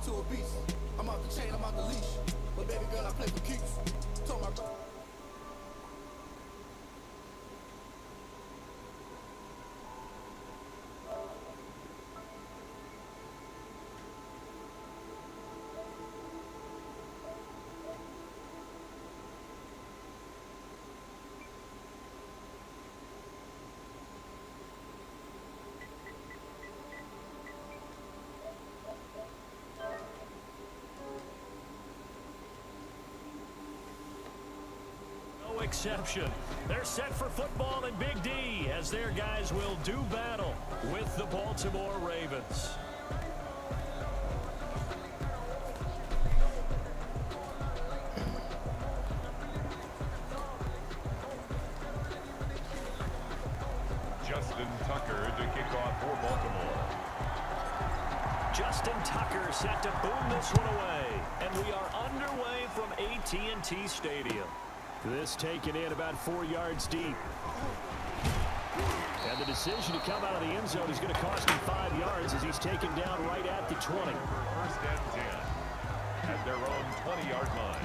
into a beast. I'm out the chain, I'm out the leash. But baby girl, I play for keeps. Told my exception. They're set for football in Big D as their guys will do battle with the Baltimore Ravens. Justin Tucker to kick off for Baltimore. Justin Tucker set to boom this one away. And we are underway from AT&T Stadium. This taken in about 4 yards deep. And the decision to come out of the end zone is going to cost him 5 yards as he's taken down right at the 20. First and 10 at their own 20-yard line.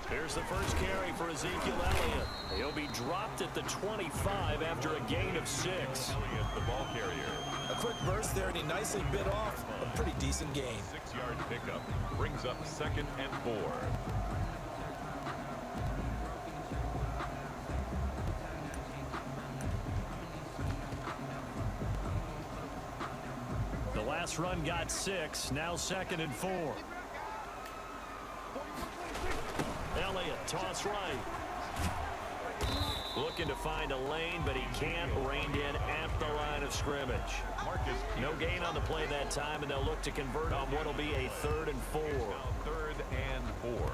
Here's the first carry for Ezekiel Elliott. He'll be dropped at the 25 after a gain of 6. Elliott, the ball carrier. A quick burst there, and he nicely bit off a pretty decent gain. 6-yard pickup brings up 2nd and 4. The last run got 6, now 2nd and 4. Elliott, toss right. Looking to find a lane, but he can't. Reined in at the line of scrimmage. No gain on the play that time, and they'll look to convert on what will be a 3rd and 4. 3rd and 4.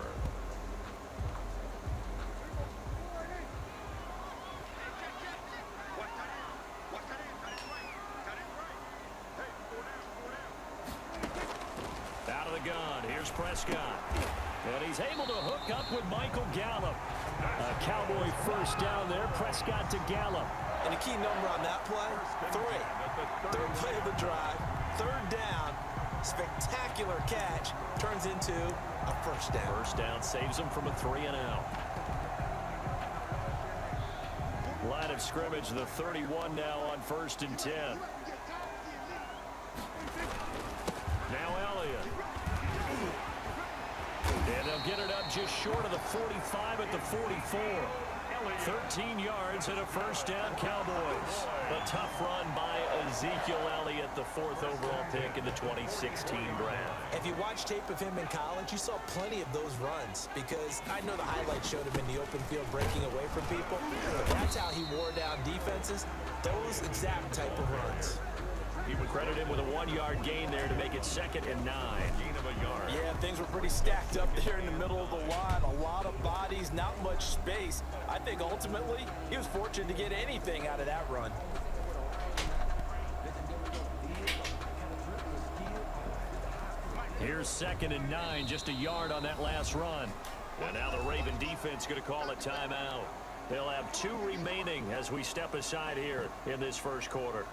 Out of the gun, here's Prescott. And he's able to hook up with Michael Gallup. A Cowboy first down there. Prescott to Gallup. And a key number on that play, 3. Third play of the drive, 3rd down. Spectacular catch turns into a first down. First down saves him from a 3-and-out. Line of scrimmage, the 31 now on 1st and 10. Now Elliott. And they'll get it up just short of the 45 at the 44. 13 yards and a first down, Cowboys. A tough run by Ezekiel Elliott, the 4th overall pick in the 2016 draft. If you watch tape of him in college, you saw plenty of those runs because I know the highlights showed him in the open field breaking away from people. But that's how he wore down defenses, those exact type of runs. He would credit him with a 1-yard gain there to make it 2nd and 9. Gain of a yard. Yeah, things were pretty stacked up there in the middle of the line. A lot of bodies, not much space. I think ultimately he was fortunate to get anything out of that run. Here's 2nd and 9, just a yard on that last run. And now the Raven defense going to call a timeout. They'll have 2 remaining as we step aside here in this first quarter.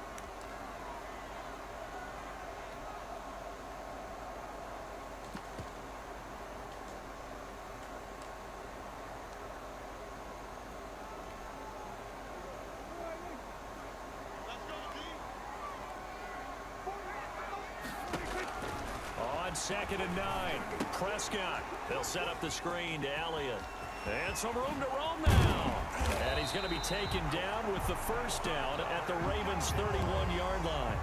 On 2nd and 9, Prescott. They'll set up the screen to Elliott. And some room to roam now. And he's going to be taken down with the first down at the Ravens' 31-yard line.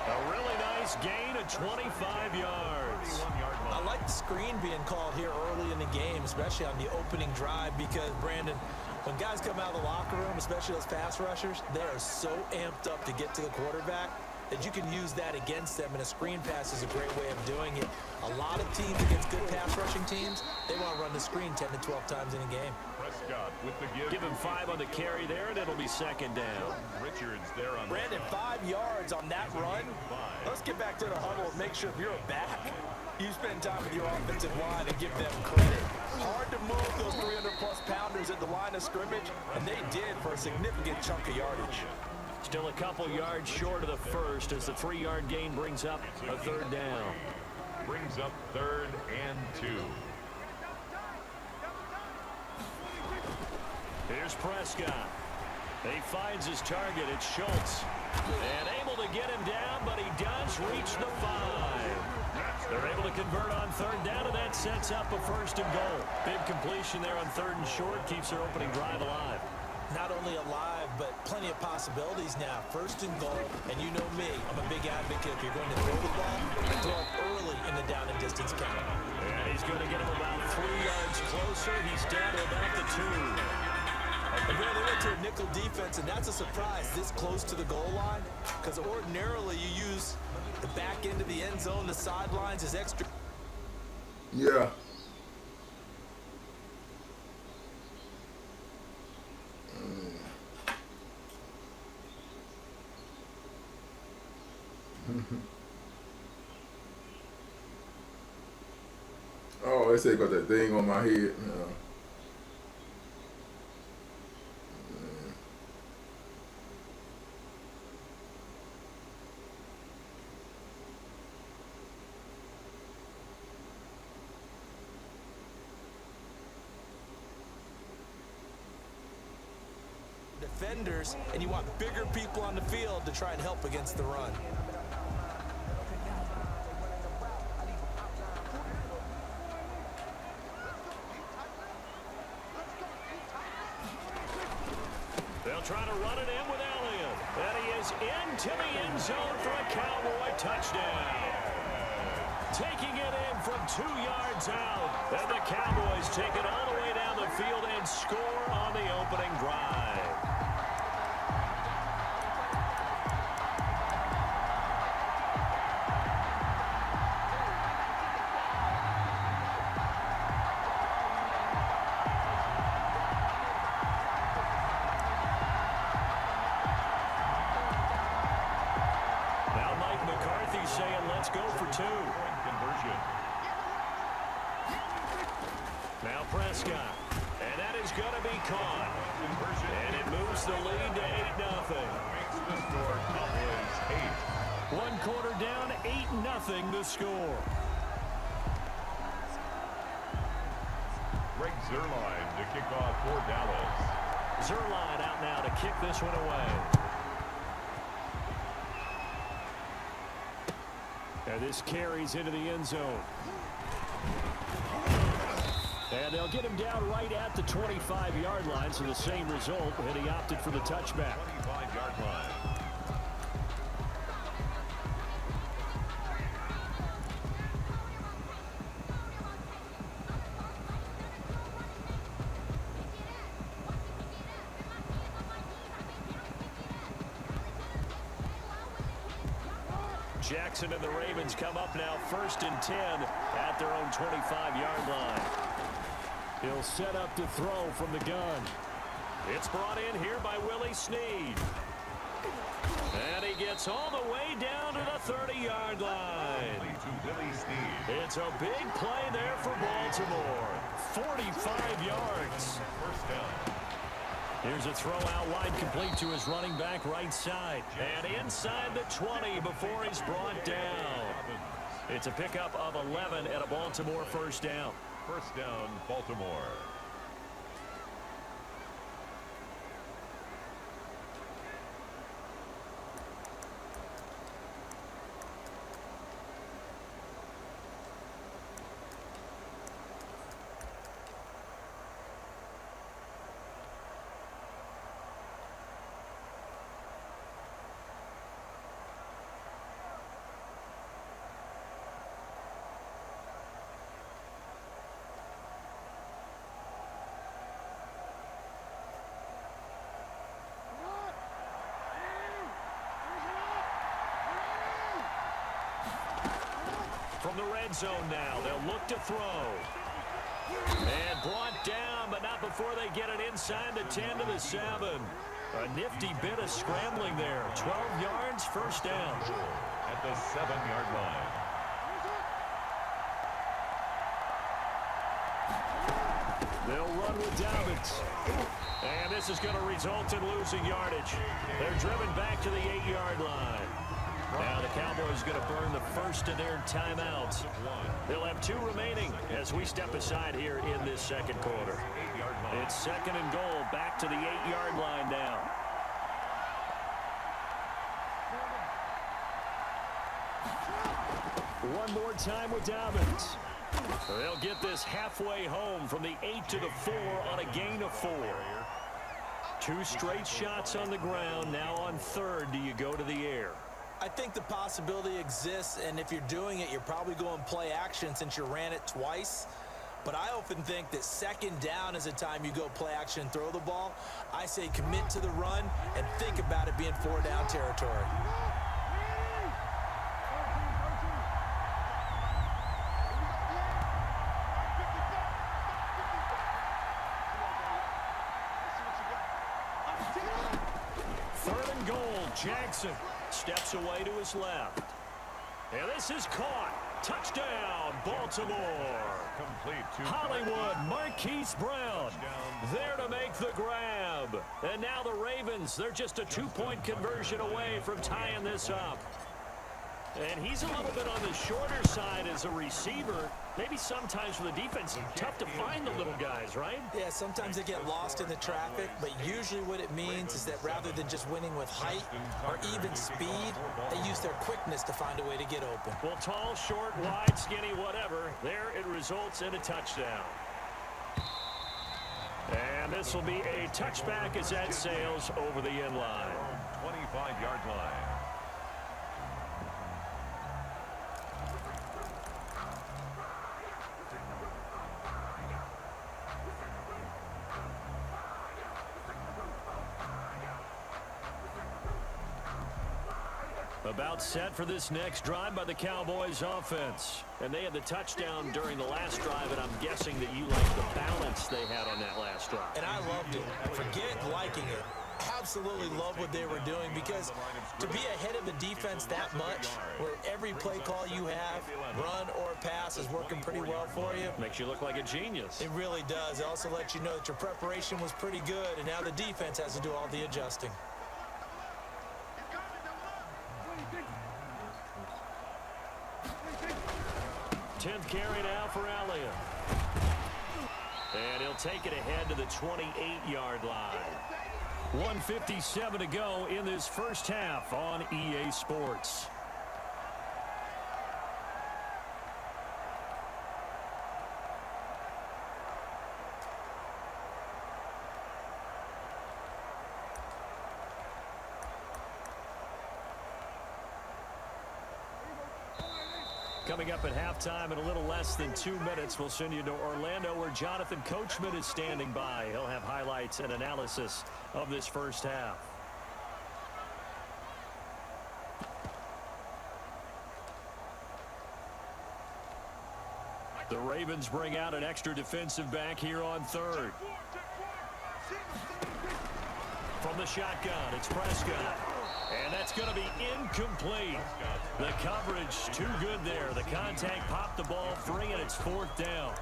A really nice gain of 25 yards. I like the screen being called here early in the game, especially on the opening drive, because, Brandon, when guys come out of the locker room, especially those pass rushers, they are so amped up to get to the quarterback that you can use that against them, and a screen pass is a great way of doing it. A lot of teams against good pass rushing teams, they want to run the screen 10 to 12 times in a game. Prescott with the give. Give him 5 on the carry there, and it'll be second down. Richards there on Brandon, 5 yards on that run. Let's get back to the huddle and make sure if you're a back, you spend time with your offensive line and give them credit. Hard to move those 300-plus pounders at the line of scrimmage, and they did for a significant chunk of yardage. Still a couple yards short of the first as the 3-yard gain brings up a third down. Brings up 3rd and 2. Here's Prescott. He finds his target. It's Schultz. And able to get him down, but he does reach the 5. They're able to convert on third down, and that sets up a 1st and goal. Big completion there on 3rd and short. Keeps their opening drive alive. Not only alive, but plenty of possibilities now. 1st and goal, and you know me, I'm a big advocate. If you're going to throw the ball, throw it early in the down and distance count. And he's going to get him about 3 yards closer. He's down to about the 2. And they went to a nickel defense, and that's a surprise this close to the goal line, because ordinarily you use the back end of the end zone, the sidelines as extra. Yeah. Oh, they say got that thing on my head. No. Defenders, and you want bigger people on the field to try and help against the run. They'll try to run it in with Elliott. And he is into the end zone for a Cowboy touchdown. Taking it in from 2 yards out. And the Cowboys take it all the way down the field and score on the opening drive. Saying let's go for 2. Conversion. Now Prescott. And that is going to be caught. Conversion. And it moves the lead to 8-0. Makes the score Cowboys 8. 1 quarter down, 8-0 the score. Greg Zuerlein to kick off for Dallas. Zuerlein out now to kick this one away. And this carries into the end zone. And they'll get him down right at the 25-yard line, so the same result, and he opted for the touchback. 25-yard line. Jackson and the Ravens come up now 1st and 10 at their own 25-yard line. He'll set up to throw from the gun. It's brought in here by Willie Snead. And he gets all the way down to the 30-yard line. It's a big play there for Baltimore. 45 yards. First down. Here's a throw out wide, complete to his running back right side. And inside the 20 before he's brought down. It's a pickup of 11 at a Baltimore 1st down. First down, Baltimore. From the red zone now, they'll look to throw. And brought down, but not before they get it inside the 10 to the 7. A nifty bit of scrambling there. 12 yards, first down. At the 7-yard line. They'll run with Dobbins. And this is going to result in losing yardage. They're driven back to the 8-yard line. Now the Cowboys going to burn the first of their timeouts. They'll have 2 remaining as we step aside here in this second quarter. It's second and goal, back to the 8-yard line now. One more time with Dobbins. They'll get this halfway home from the 8 to the 4 on a gain of 4. 2 straight shots on the ground. Now on third, do you go to the air? I think the possibility exists, and if you're doing it, you're probably going play action since you ran it twice. But I often think that second down is a time you go play action and throw the ball. I say commit to the run and think about it being 4-down territory. Third and goal. Jackson steps away to his left. And this is caught. Touchdown, Baltimore. Complete to Hollywood, Marquise Brown there to make the grab. And now the Ravens, they're just a 2-point conversion away from tying this up. And he's a little bit on the shorter side as a receiver. Maybe sometimes for the defense, tough to find the little guys, right? Yeah, sometimes they get lost in the traffic, but usually what it means is that rather than just winning with height or even speed, they use their quickness to find a way to get open. Well, tall, short, wide, skinny, whatever. There it results in a touchdown. And this will be a touchback as that sails over the end line. 25-yard line. About set for this next drive by the Cowboys offense. And they had the touchdown during the last drive, and I'm guessing that you like the balance they had on that last drive. And I loved it. Forget liking it. Absolutely love what they were doing, because to be ahead of the defense that much, where every play call you have, run or pass, is working pretty well for you. Makes you look like a genius. It really does. It also lets you know that your preparation was pretty good, and now the defense has to do all the adjusting. 10th carry now for Elliott. And he'll take it ahead to the 28-yard line. 1:57 to go in this first half on EA Sports. Coming up at halftime in a little less than 2 minutes, we'll send you to Orlando, where Jonathan Coachman is standing by. He'll have highlights and analysis of this first half. The Ravens bring out an extra defensive back here on third. From the shotgun, it's Prescott. And that's going to be incomplete. The coverage too good there. The contact popped the ball free, and it's 4th down.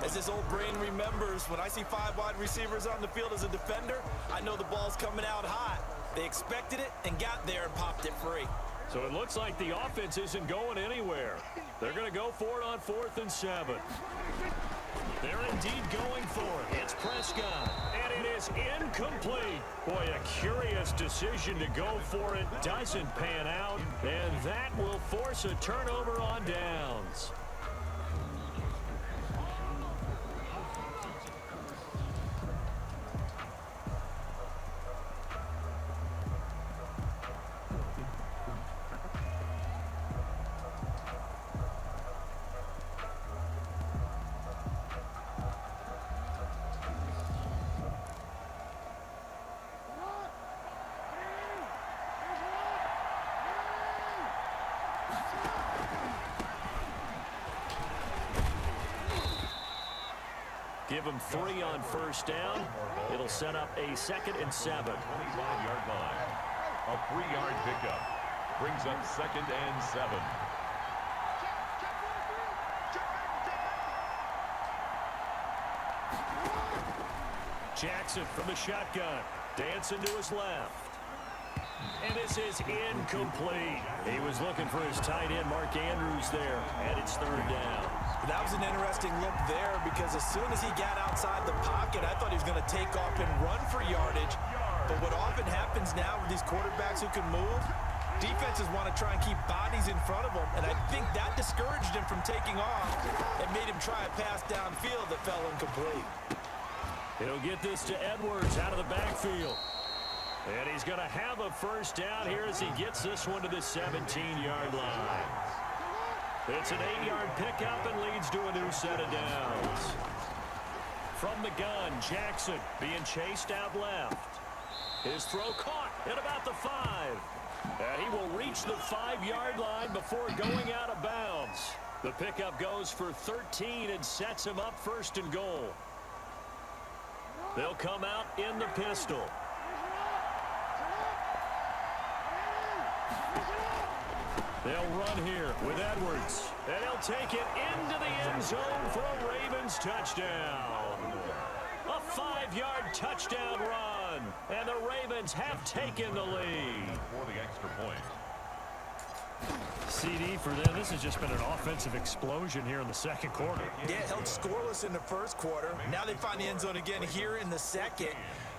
As this old brain remembers, when I see 5 wide receivers on the field as a defender, I know the ball's coming out hot. They expected it and got there and popped it free. So it looks like the offense isn't going anywhere. They're going to go for it on 4th and 7. They're indeed going for it. It's Prescott, and it is incomplete. Boy, a curious decision to go for it. Doesn't pan out, and that will force a turnover on downs. give him 3 on first down. It'll set up a 2nd and 7. 25-yard line. A 3-yard pickup. Brings up 2nd and 7. Jackson from the shotgun. Dancing to his left. And this is incomplete. He was looking for his tight end, Mark Andrews, there. And it's 3rd down. That was an interesting look there because as soon as he got outside the pocket, I thought he was going to take off and run for yardage. But what often happens now with these quarterbacks who can move, defenses want to try and keep bodies in front of them. And I think that discouraged him from taking off and made him try a pass downfield that fell incomplete. He'll get this to Edwards out of the backfield. And he's going to have a first down here as he gets this one to the 17-yard line. It's an 8-yard pickup and leads to a new set of downs. From the gun, Jackson being chased out left. His throw caught at about the 5. And he will reach the 5-yard line before going out of bounds. The pickup goes for 13 and sets him up 1st and goal. They'll come out in the pistol. They'll run here with Edwards. And he'll take it into the end zone for a Ravens touchdown. A 5-yard touchdown run. And the Ravens have taken the lead. For the extra point. CD for them. This has just been an offensive explosion here in the 2nd quarter. Yeah, held scoreless in the 1st quarter. Now they find the end zone again here in the 2nd.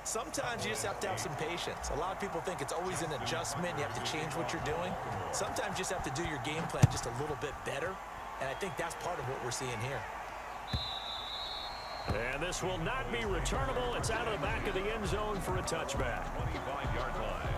Sometimes you just have to have some patience. A lot of people think it's always an adjustment. You have to change what you're doing. Sometimes you just have to do your game plan just a little bit better. And I think that's part of what we're seeing here. And this will not be returnable. It's out of the back of the end zone for a touchback. 25-yard line.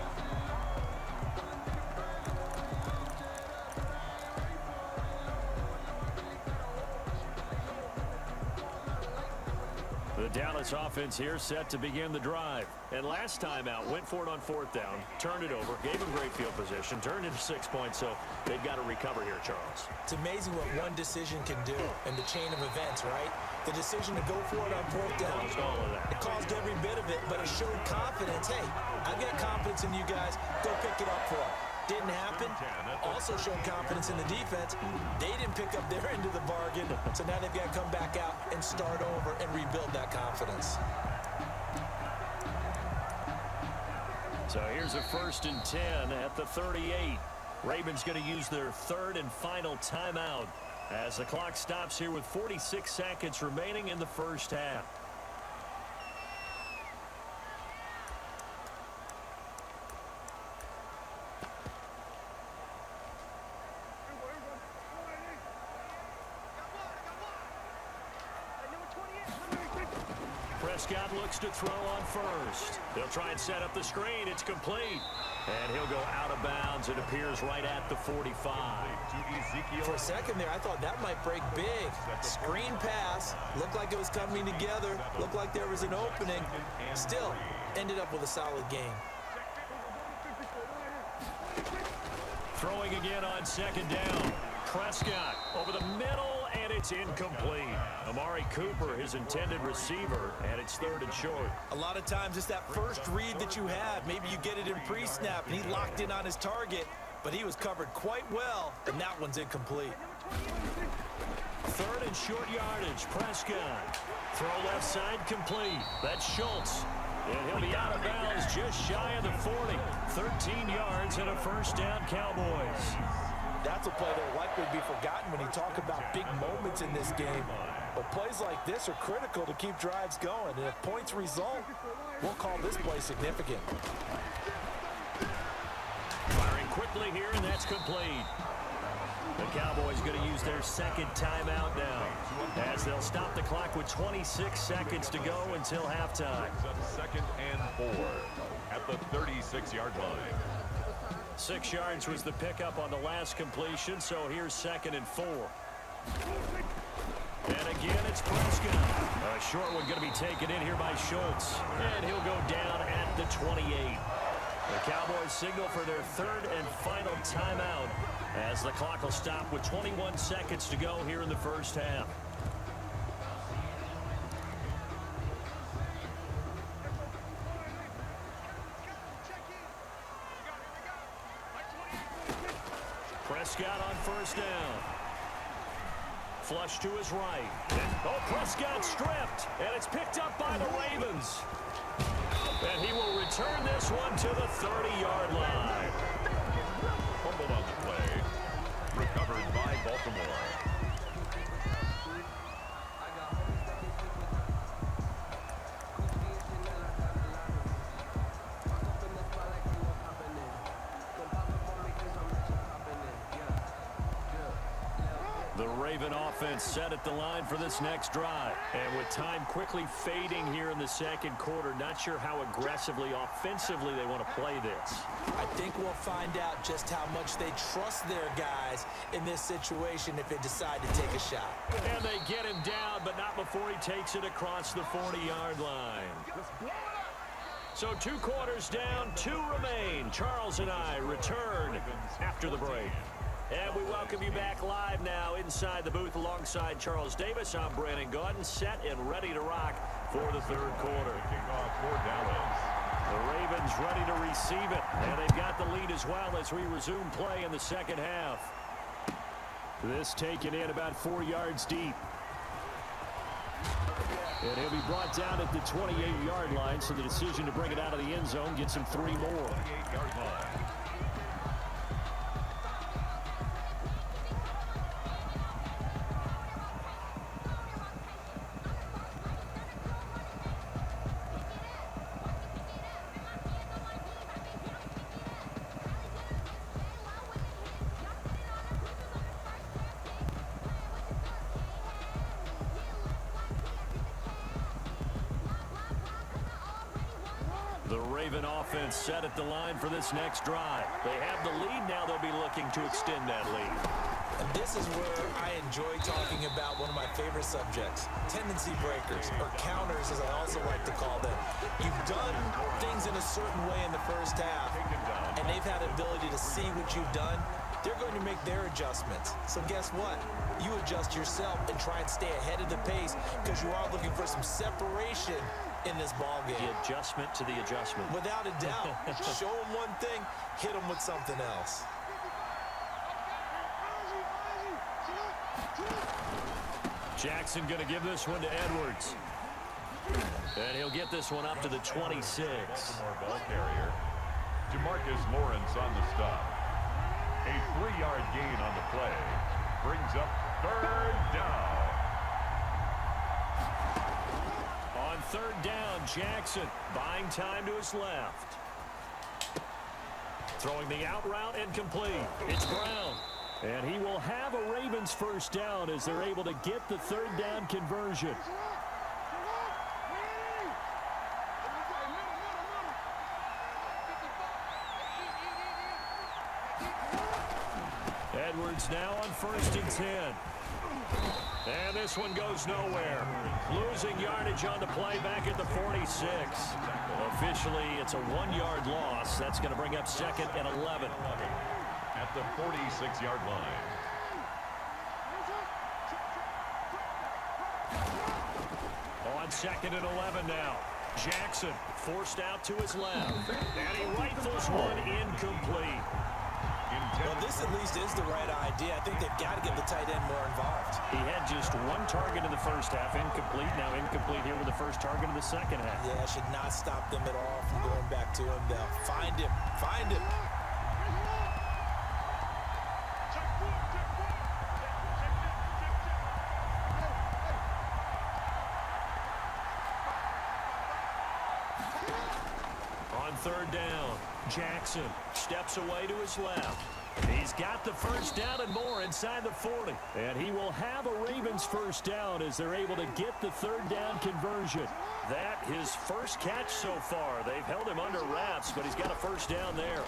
The Dallas offense here set to begin the drive. And last time out, went for it on 4th down, turned it over, gave them great field position, turned into 6 points, so they've got to recover here, Charles. It's amazing what one decision can do in the chain of events, right? The decision to go for it on 4th down. Caused all of that. It caused every bit of it, but it showed confidence. Hey, I've got confidence in you guys. Go pick it up for them. Didn't happen. Also showed confidence in the defense. They didn't pick up their end of the bargain, so now they've got to come back out and start over and rebuild that confidence. So here's a 1st and 10 at the 38. Ravens going to use their 3rd and final timeout as the clock stops here with 46 seconds remaining in the 1st half. Prescott looks to throw on 1st. They'll try and set up the screen. It's complete. And he'll go out of bounds. It appears right at the 45. For a second there, I thought that might break big. Screen pass. Looked like it was coming together. Looked like there was an opening. Still, ended up with a solid game. Throwing again on 2nd down. Prescott over the middle, and it's incomplete. Amari Cooper, his intended receiver, and it's 3rd and short. A lot of times it's that first read that you have. Maybe you get it in pre-snap, and he locked in on his target, but he was covered quite well, and that one's incomplete. 3rd and short yardage. Prescott. Throw left side complete. That's Schultz. And he'll be out of bounds just shy of the 40. 13 yards and a 1st down, Cowboys. That's a play that will likely be forgotten when you talk about big moments in this game. But plays like this are critical to keep drives going. And if points result, we'll call this play significant. Firing quickly here, and that's complete. The Cowboys going to use their 2nd timeout now, as they'll stop the clock with 26 seconds to go until halftime. 2nd and 4 at the 36-yard line. 6 yards was the pickup on the last completion, so here's 2nd and 4. And again, it's Prescott. A short one going to be taken in here by Schultz, and he'll go down at the 28. The Cowboys signal for their 3rd and final timeout as the clock will stop with 21 seconds to go here in the 1st half. Prescott on first down. Flush to his right. Prescott stripped, and it's picked up by the Ravens. And he will return this one to the 30-yard line. Fumbled on the play. Recovered by Baltimore. The Raven offense set at the line for this next drive. And with time quickly fading here in the second quarter, not sure how aggressively, offensively they want to play this. I think we'll find out just how much they trust their guys in this situation if they decide to take a shot. And they get him down, but not before he takes it across the 40-yard line. So 2 quarters down, 2 remain. Charles and I return after the break. And we welcome you back live now inside the booth alongside Charles Davis. I'm Brandon Gaudin, set and ready to rock for the third quarter. Kickoff for Dallas. The Ravens ready to receive it, and they've got the lead as well as we resume play in the second half. This taken in about 4 yards deep. And he'll be brought down at the 28-yard line, so the decision to bring it out of the end zone gets him 3 more. 28-yard line. The Raven offense set at the line for this next drive. They have the lead now. They'll be looking to extend that lead. And this is where I enjoy talking about one of my favorite subjects, tendency breakers, or counters as I also like to call them. You've done things in a certain way in the first half, and they've had the ability to see what you've done. They're going to make their adjustments. So guess what? You adjust yourself and try and stay ahead of the pace because you are looking for some separation in this ball game. The adjustment to the adjustment. Without a doubt. Show them one thing, hit them with something else. Jackson going to give this one to Edwards. And he'll get this one up to the 26. Baltimore ball carrier. DeMarcus Lawrence on the stop. A 3-yard gain on the play. Brings up third down. On third down, Jackson buying time to his left. Throwing the out route and complete. It's Brown. And he will have a Ravens first down as they're able to get the third down conversion. Edwards now on 1st and 10. And this one goes nowhere. Losing yardage on the play back at the 46. Officially, it's a 1-yard loss. That's going to bring up 2nd and 11. At the 46-yard line. On 2nd and 11 now. Jackson forced out to his left. And he rifles one incomplete. Well, this at least is the right idea. I think they've got to get the tight end more involved. He had just 1 target in the first half, incomplete. Now incomplete here with the first target of the second half. Yeah, should not stop them at all from going back to him. They'll find him. Find him. On third down, Jackson steps away to his left. He's got the first down and more inside the 40. And he will have a Ravens first down as they're able to get the third down conversion. That his first catch so far. They've held him under wraps, but he's got a first down there.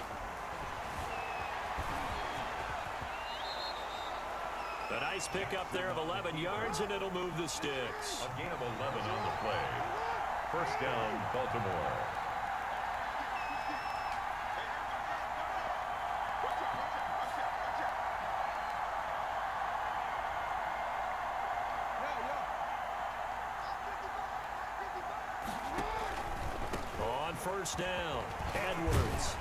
A nice pickup there of 11 yards, and it'll move the sticks. A gain of 11 on the play. First down, Baltimore. On first down, Edwards.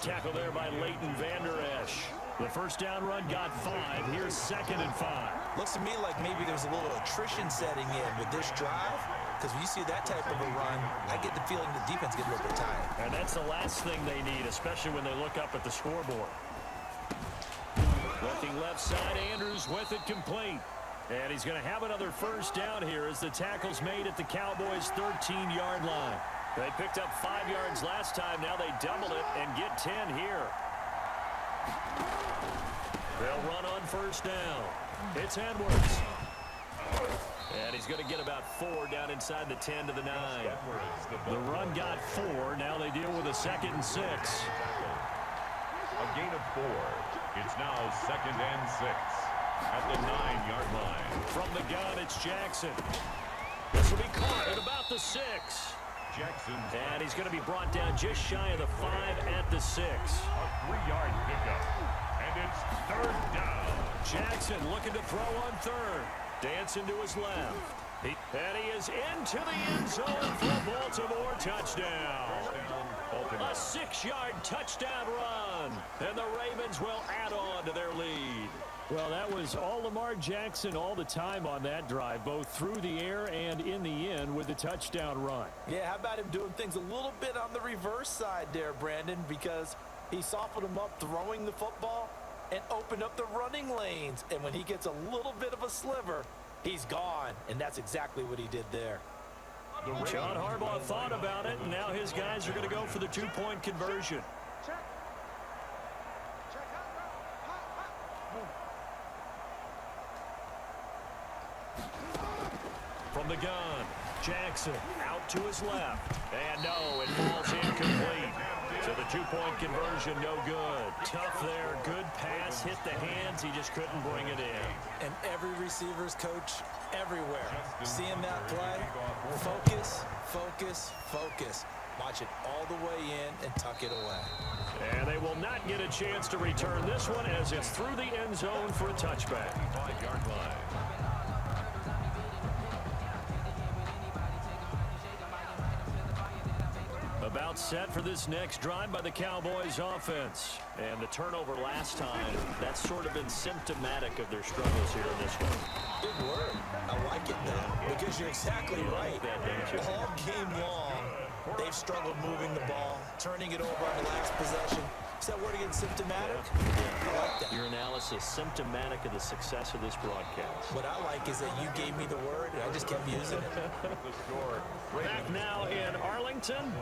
Tackle there by Leighton Vander Esch. The first down run got 5. Here's 2nd and 5. Looks to me like maybe there's a little attrition setting in with this drive, because when you see that type of a run, I get the feeling the defense gets a little bit tired. And that's the last thing they need, especially when they look up at the scoreboard. Looking left side, Andrews with it complete. And he's going to have another first down here as the tackle's made at the Cowboys' 13-yard line. They picked up 5 yards last time. Now they double it and get 10 here. They'll run on first down. It's Edwards. And he's going to get about 4 down inside the 10 to the 9. The run got 4. Now they deal with a 2nd and 6. A gain of 4. It's now 2nd and 6 at the 9-yard line. From the gun, it's Jackson. This will be caught at about the 6. Jackson. And he's going to be brought down just shy of the 5 at the 6. A 3-yard pickup. And it's 3rd down. Jackson looking to throw on 3rd. Dancing to his left. And he is into the end zone for a Baltimore touchdown. A 6-yard touchdown run. And the Ravens will add on to their lead. Well, that was all Lamar Jackson all the time on that drive, both through the air and in the end with the touchdown run. Yeah, how about him doing things a little bit on the reverse side there, Brandon, because he softened him up throwing the football and opened up the running lanes. And when he gets a little bit of a sliver, he's gone. And that's exactly what he did there. John Harbaugh thought about it, and now his guys are going to go for the 2-point conversion. From the gun, Jackson out to his left. And no, it falls incomplete. So the 2-point conversion, no good. Tough there, good pass, hit the hands, he just couldn't bring it in. And every receiver's coach everywhere. Seeing that play, focus, focus, focus. Watch it all the way in and tuck it away. And they will not get a chance to return this one as it's through the end zone for a touchback. 5-yard line. About set for this next drive by the Cowboys offense. And the turnover last time, that's sort of been symptomatic of their struggles here in this one. Good word. I like it though, because you're exactly right. All game long, they've struggled moving the ball, turning it over on the last possession. Is that word again, symptomatic? I like that. Your analysis, symptomatic of the success of this broadcast. What I like is that you gave me the word, and I just kept using it. Back now in Arlington.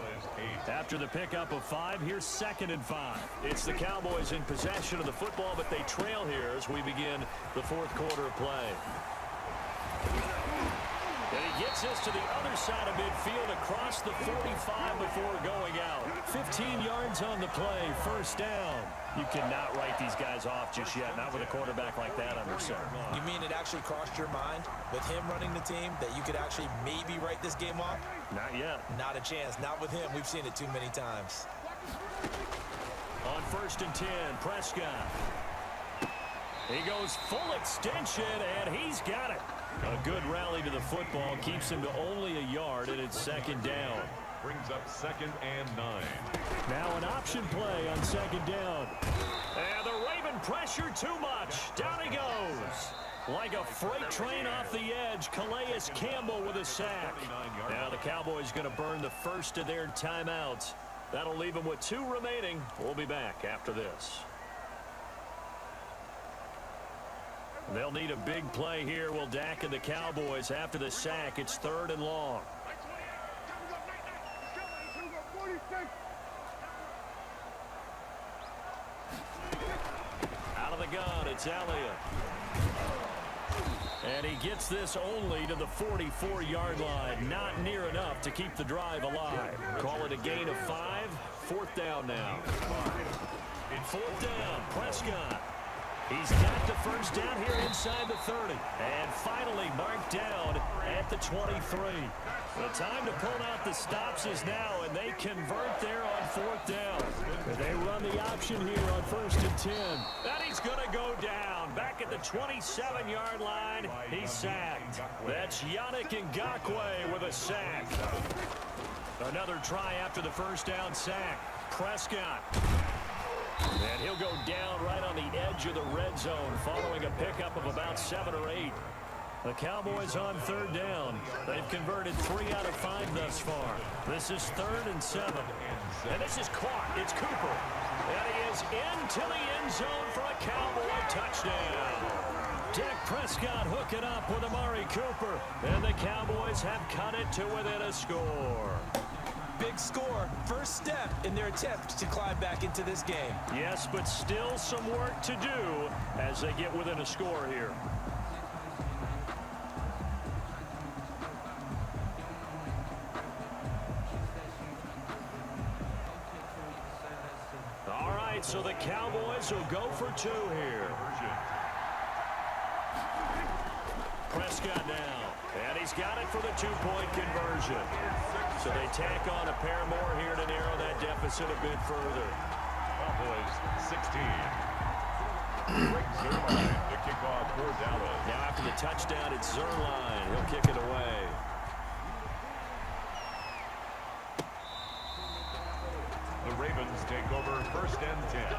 After the pickup of 5, here's 2nd and 5. It's the Cowboys in possession of the football, but they trail here as we begin the 4th quarter of play. And he gets us to the other side of midfield across the 45 before going out. 15 yards on the play, first down. You cannot write these guys off just yet, not with a quarterback like that under center. You mean it actually crossed your mind with him running the team that you could actually maybe write this game off? Not yet. Not a chance. Not with him. We've seen it too many times. On 1st and 10, Prescott. He goes full extension, and he's got it. A good rally to the football keeps him to only a yard, and it's 2nd down. Brings up 2nd and 9. Now an option play on 2nd down. And the Raven pressure too much. Down he goes. Like a freight train off the edge, Calais Campbell with a sack. Now the Cowboys going to burn the first of their timeouts. That'll leave them with 2 remaining. We'll be back after this. They'll need a big play here. Will Dak and the Cowboys after the sack. It's 3rd and long. Out of the gun, it's Elliott. And he gets this only to the 44-yard line. Not near enough to keep the drive alive. Call it a gain of 5. 4th down now. In 4th down, Prescott. He's got the first down here inside the 30. And finally marked down at the 23. The time to pull out the stops is now, and they convert there on 4th down. They run the option here on 1st and 10. And he's going to go down. Back at the 27-yard line, he's sacked. That's Yannick Ngakoue with a sack. Another try after the first down sack. Prescott. And he'll go down right on the edge of the red zone following a pickup of about 7 or 8. The Cowboys on third down. They've converted 3 out of 5 thus far. This is 3rd and 7. And this is caught. It's Cooper. And he is into the end zone for a Cowboy touchdown. Dak Prescott hooking up with Amari Cooper. And the Cowboys have cut it to within a score. Big score. First step in their attempt to climb back into this game. Yes, but still some work to do as they get within a score here. All right, so the Cowboys will go for 2 here. Prescott now, and he's got it for the 2-point conversion. So they tack on a pair more here to narrow that deficit a bit further. Cowboys 16. Rick Zerline to kick off for Dallas. Now after the touchdown, it's Zerline. He'll kick it away. The Ravens take over 1st and 10.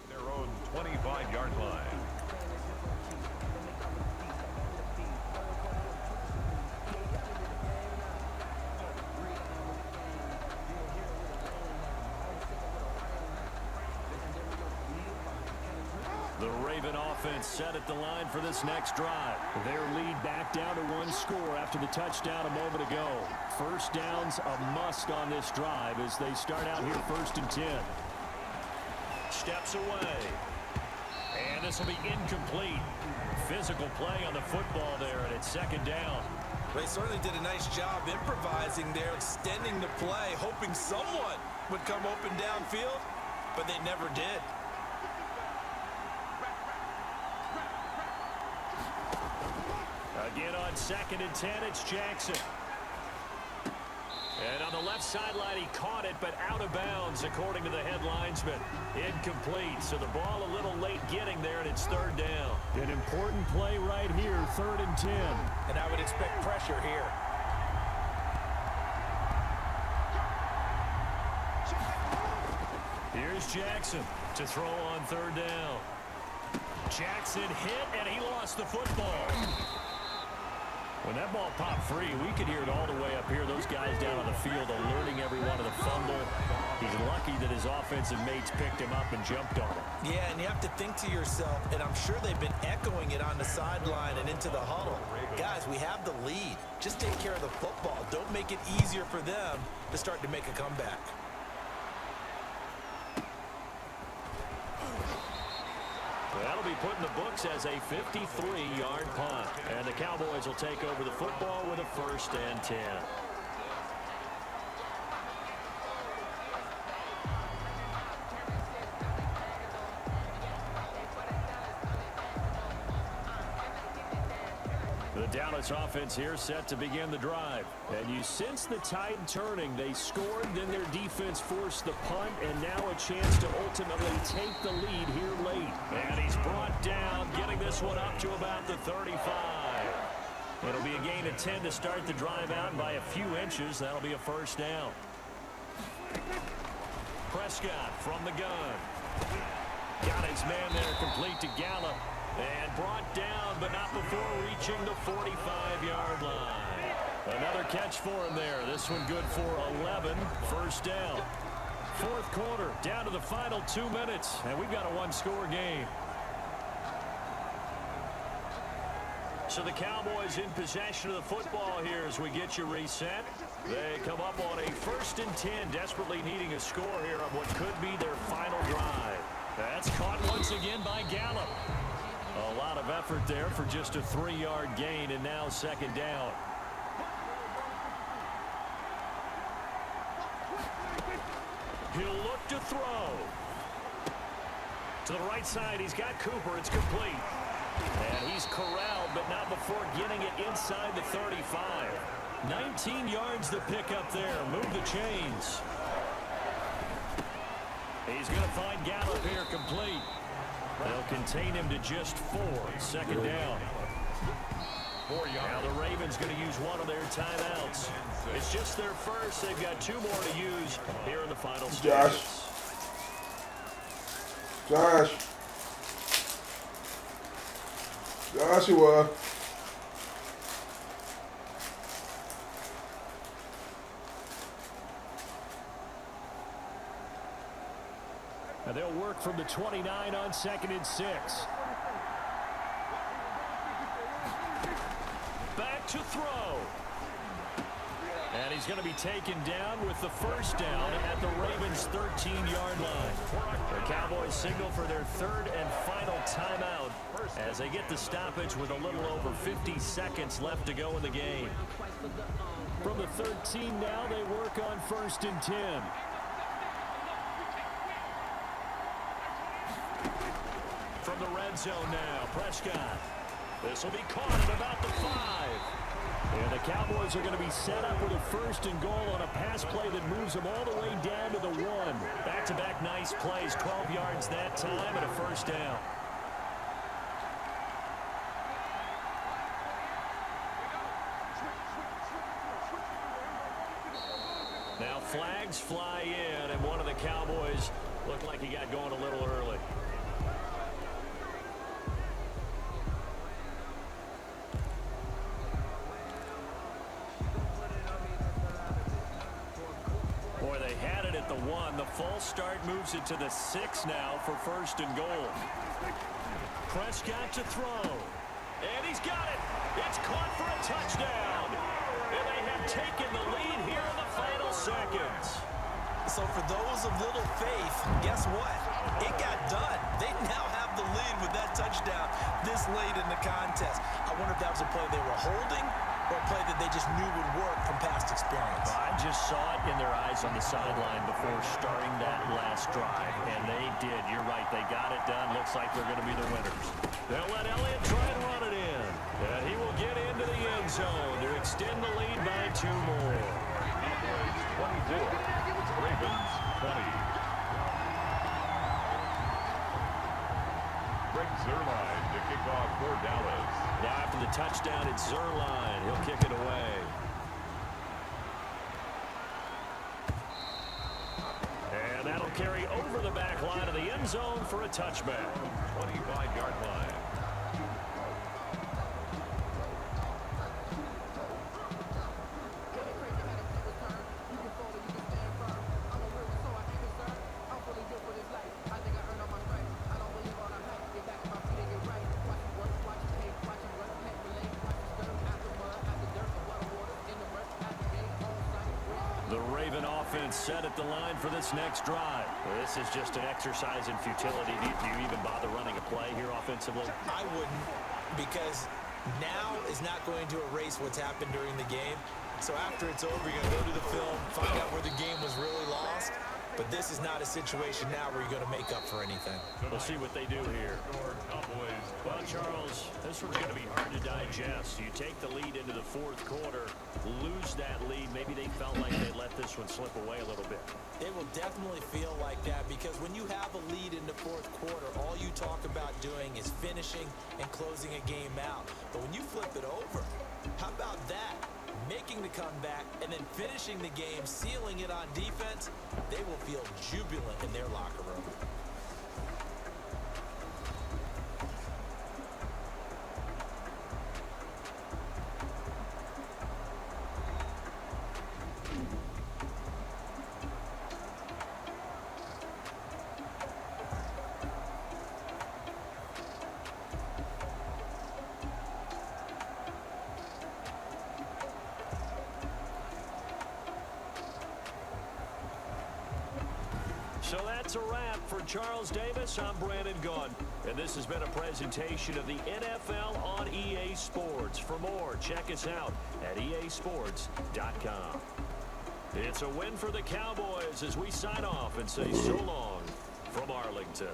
Their own 25-yard line. The Raven offense set at the line for this next drive. Their lead back down to 1 score after the touchdown a moment ago. First down's a must on this drive as they start out here 1st and 10. Steps away. And this will be incomplete. Physical play on the football there, and it's 2nd down. They certainly did a nice job improvising there, extending the play, hoping someone would come open downfield, but they never did. Again on 2nd and 10, it's Jackson. And on the left sideline, he caught it, but out of bounds, according to the head linesman. Incomplete, so the ball a little late getting there, and it's 3rd down. An important play right here, 3rd and 10. And I would expect pressure here. Here's Jackson to throw on 3rd down. Jackson hit, and he lost the football. When that ball popped free, we could hear it all the way up here. Those guys down on the field alerting everyone of the fumble. He's lucky that his offensive mates picked him up and jumped on it. Yeah, and you have to think to yourself, and I'm sure they've been echoing it on the sideline and into the huddle. Guys, we have the lead. Just take care of the football. Don't make it easier for them to start to make a comeback. That'll be put in the books as a 53-yard punt. And the Cowboys will take over the football with a 1st and 10. The Dallas offense here set to begin the drive. And you sense the tide turning. They scored, then their defense forced the punt, and now a chance to ultimately take the lead here late. And he's brought down, getting this one up to about the 35. It'll be a gain of 10 to start the drive out, and by a few inches, that'll be a 1st down. Prescott from the gun. Got his man there complete to Gallup. And brought down, but not before reaching the 45-yard line. Another catch for him there. This one good for 11. 1st down. 4th quarter, down to the final 2 minutes, and we've got a 1-score game. So the Cowboys in possession of the football here as we get you reset. They come up on a 1st and 10, desperately needing a score here on what could be their final drive. That's caught once again by Gallup. A lot of effort there for just a 3-yard gain, and now 2nd down. He'll look to throw. To the right side, he's got Cooper. It's complete. And he's corralled, but not before getting it inside the 35. 19 yards to pick up there. Move the chains. He's going to find Gallup here complete. They'll contain him to just 4. 2nd down. Now the Ravens going to use one of their timeouts. It's just their first. They've got 2 more to use here in the final stages. Joshua. And they'll work from the 29 on 2nd and 6. Back to throw. And he's going to be taken down with the 1st down at the Ravens' 13-yard line. The Cowboys signal for their 3rd and final timeout as they get the stoppage with a little over 50 seconds left to go in the game. From the 13 now, they work on 1st and 10. From the red zone now, Prescott. This will be caught at about the 5. And the Cowboys are going to be set up with a 1st and goal on a pass play that moves them all the way down to the 1. Back-to-back nice plays, 12 yards that time and a 1st down. Now flags fly in, and one of the Cowboys looked like he got going a little early. Boy, they had it at the 1. The false start moves it to the 6 now for 1st and goal. Prescott to throw. And he's got it. It's caught for a touchdown. And they have taken the lead here in the final seconds. So for those of little faith, guess what? It got done. They now have the lead with that touchdown this late in the contest. I wonder if that was a play they were holding or a play that they just knew would work from past experience. I just saw it in their eyes on the sideline before starting that last drive, and they did. You're right. They got it done. Looks like they're going to be the winners. They'll let Elliott try and run it in. And he will get into the end zone to extend the lead by 2 more. Cowboys 24, Ravens 20. Greg Zuerlein to kick off for Dallas. Now after the touchdown, it's Zuerlein. He'll kick it away. And that'll carry over the back line of the end zone for a touchback. 25-yard line. The Raven offense set at the line for this next drive. This is just an exercise in futility. Do you even bother running a play here offensively? I wouldn't, because now is not going to erase what's happened during the game. So after it's over, you're going to go to the film, find out where the game was really lost. But this is not a situation now where you're going to make up for anything. We'll see what they do here. Well, Charles, this one's going to be hard to digest. You take the lead into the 4th quarter, lose that lead. Maybe they felt like they let this one slip away a little bit. It will definitely feel like that, because when you have a lead in the 4th quarter, all you talk about doing is finishing and closing a game out. But when you flip it over, how about that? Making the comeback and then finishing the game, sealing it on defense, they will feel jubilant in their locker room. So that's a wrap. For Charles Davis, I'm Brandon Gunn. And this has been a presentation of the NFL on EA Sports. For more, check us out at easports.com. It's a win for the Cowboys as we sign off and say so long from Arlington.